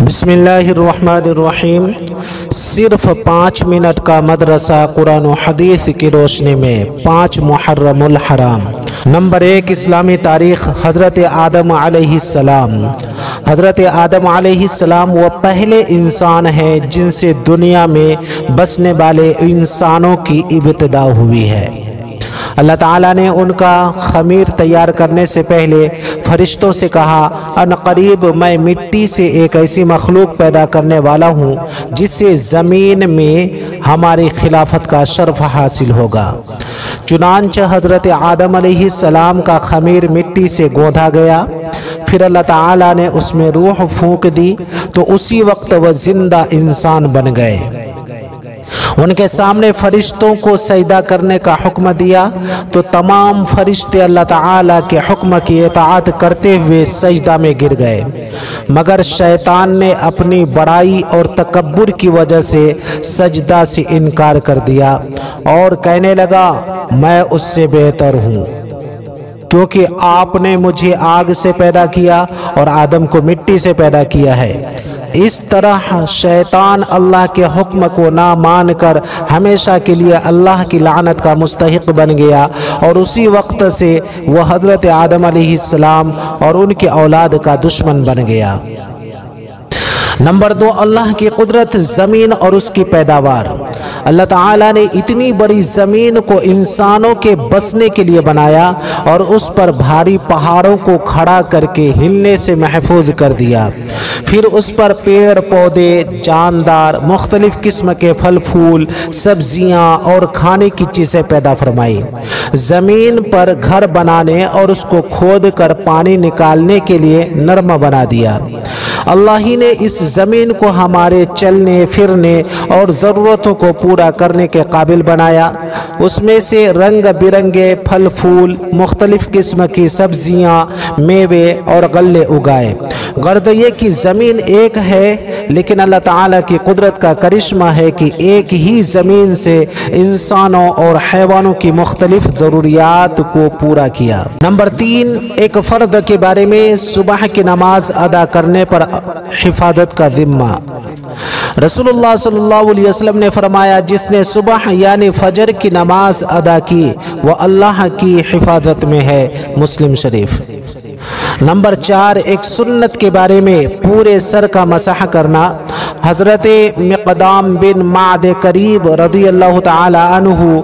بسم اللہ الرحمن الرحیم۔ صرف 5 منٹ کا مدرسہ قرآن و حدیث کی روشنی میں 5 محرم الحرام۔ نمبر 1، اسلامی تاریخ۔ حضرت آدم علیہ السلام۔ حضرت آدم علیہ السلام وہ پہلے انسان ہیں جن سے دنیا میں بسنے والے انسانوں کی ابتدا ہوئی ہے۔ اللہ تعالیٰ نے ان کا خمیر تیار کرنے سے پہلے فرشتوں سے کہا، ان قریب میں مٹی سے ایک ایسی مخلوق پیدا کرنے والا ہوں جس سے زمین میں ہماری خلافت کا شرف حاصل ہوگا۔ چنانچہ حضرت آدم علیہ السلام کا خمیر مٹی سے گوندھا گیا، پھر اللہ تعالیٰ نے اس میں روح پھونک دی تو اسی وقت وہ زندہ انسان بن گئے۔ ان کے سامنے فرشتوں کو سجدہ کرنے کا حکم دیا تو تمام فرشتے اللہ تعالیٰ کے حکم کی اطاعت کرتے ہوئے سجدہ میں گر گئے، مگر شیطان نے اپنی بڑائی اور تکبر کی وجہ سے سجدہ سے انکار کر دیا اور کہنے لگا، میں اس سے بہتر ہوں، کیونکہ آپ نے مجھے آگ سے پیدا کیا اور آدم کو مٹی سے پیدا کیا ہے۔ اس طرح شیطان اللہ کے حکم کو نہ مان کر ہمیشہ کے لیے اللہ کی لعنت کا مستحق بن گیا، اور اسی وقت سے وہ حضرت آدم علیہ السلام اور ان کی اولاد کا دشمن بن گیا۔ نمبر 2، اللہ کی قدرت، زمین اور اس کی پیداوار۔ اللہ تعالیٰ نے اتنی بڑی زمین کو انسانوں کے بسنے کے لیے بنایا اور اس پر بھاری پہاڑوں کو کھڑا کر کے ہلنے سے محفوظ کر دیا، پھر اس پر پیڑ پودے، جاندار، مختلف قسم کے پھل پھول، سبزیاں اور کھانے کی چیزیں پیدا فرمائی۔ زمین پر گھر بنانے اور اس کو کھود کر پانی نکالنے کے لیے نرم بنا دیا۔ اللہ ہی نے اس زمین کو ہمارے چلنے پھرنے اور ضرورتوں کو پورا کرنے کے قابل بنایا۔ اس میں سے رنگ برنگے پھل پھول، مختلف قسم کی سبزیاں، میوے اور غلے اگائے۔ غرض یہ کہ زمین ایک ہے، لیکن اللہ تعالیٰ کی قدرت کا کرشمہ ہے کہ ایک ہی زمین سے انسانوں اور حیوانوں کی مختلف ضروریات کو پورا کیا۔ نمبر 3، ایک فرد کے بارے میں صبح کی نماز ادا کرنے پر حفاظت کا ذمہ۔ رسول اللہ صلی اللہ علیہ وسلم نے فرمایا، جس نے صبح یعنی فجر کی نماز ادا کی وہ اللہ کی حفاظت میں ہے۔ مسلم شریف۔ نمبر 4، ایک سنت کے بارے میں پورے سر کا مسح کرنا۔ حضرت مقدام بن معد کریب رضی اللہ تعالی عنہ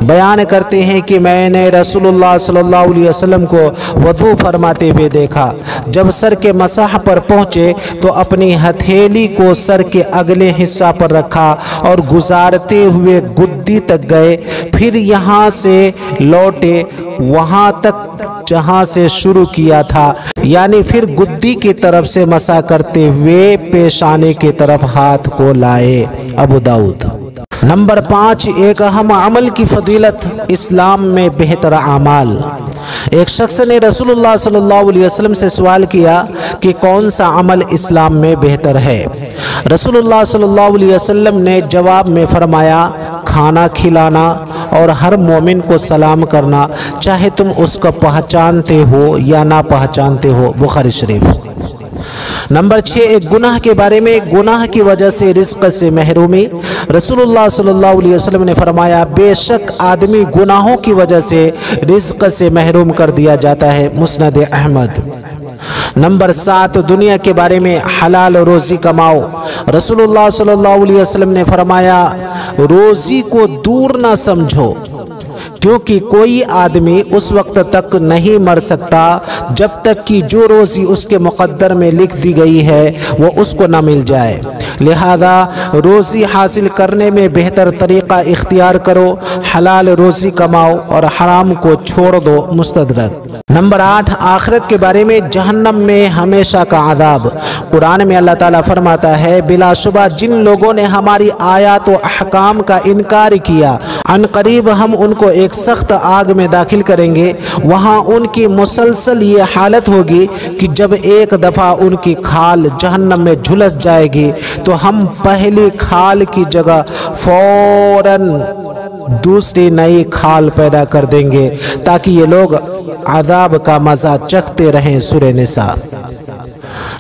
بیان کرتے ہیں کہ میں نے رسول اللہ صلی اللہ علیہ وسلم کو وضو فرماتے ہوئے دیکھا۔ جب سر کے مسح پر پہنچے تو اپنی ہتھیلی کو سر کے اگلے حصہ پر رکھا اور گزارتے ہوئے گدی تک گئے، پھر یہاں سے لوٹے وہاں تک جہاں سے شروع کیا تھا، یعنی پھر گدی کی طرف سے مسح کرتے ہوئے پیشانے کی طرف ہاتھ کو لائے۔ ابو داؤد۔ نمبر 5، ایک اہم عمل کی فضیلت، اسلام میں بہتر اعمال۔ ایک شخص نے رسول اللہ صلی اللہ علیہ وسلم سے سوال کیا کہ کون سا عمل اسلام میں بہتر ہے؟ رسول اللہ صلی اللہ علیہ وسلم نے جواب میں فرمایا، کھانا کھلانا اور ہر مومن کو سلام کرنا، چاہے تم اس کو پہچانتے ہو یا نہ پہچانتے ہو۔ بخاری شریف۔ نمبر 6، ایک گناہ کے بارے میں، گناہ کی وجہ سے رزق سے محرومی۔ رسول اللہ صلی اللہ علیہ وسلم نے فرمایا، بے شک آدمی گناہوں کی وجہ سے رزق سے محروم کر دیا جاتا ہے۔ مسند احمد۔ نمبر 7، دنیا کے بارے میں، حلال روزی کماؤ۔ رسول اللہ صلی اللہ علیہ وسلم نے فرمایا، روزی کو دور نہ سمجھو، کیونکہ کوئی آدمی اس وقت تک نہیں مر سکتا جب تک کہ جو روزی اس کے مقدر میں لکھ دی گئی ہے وہ اس کو نہ مل جائے، لہذا روزی حاصل کرنے میں بہتر طریقہ اختیار کرو، حلال روزی کماؤ اور حرام کو چھوڑ دو۔ مستدرک۔ نمبر 8، آخرت کے بارے میں، جہنم میں ہمیشہ کا عذاب۔ قرآن میں اللہ تعالیٰ فرماتا ہے، بلا شبہ جن لوگوں نے ہماری آیات و احکام کا انکار کیا، عن قریب ہم ان کو ایک سخت آگ میں داخل کریں گے، وہاں ان کی مسلسل یہ حالت ہوگی کہ جب ایک دفعہ ان کی کھال جہنم میں جھلس جائے گی تو ہم پہلی کھال کی جگہ فوراً دوسری نئی کھال پیدا کر دیں گے تاکہ یہ لوگ عذاب کا مزہ چکھتے رہیں۔ سورہ نساء۔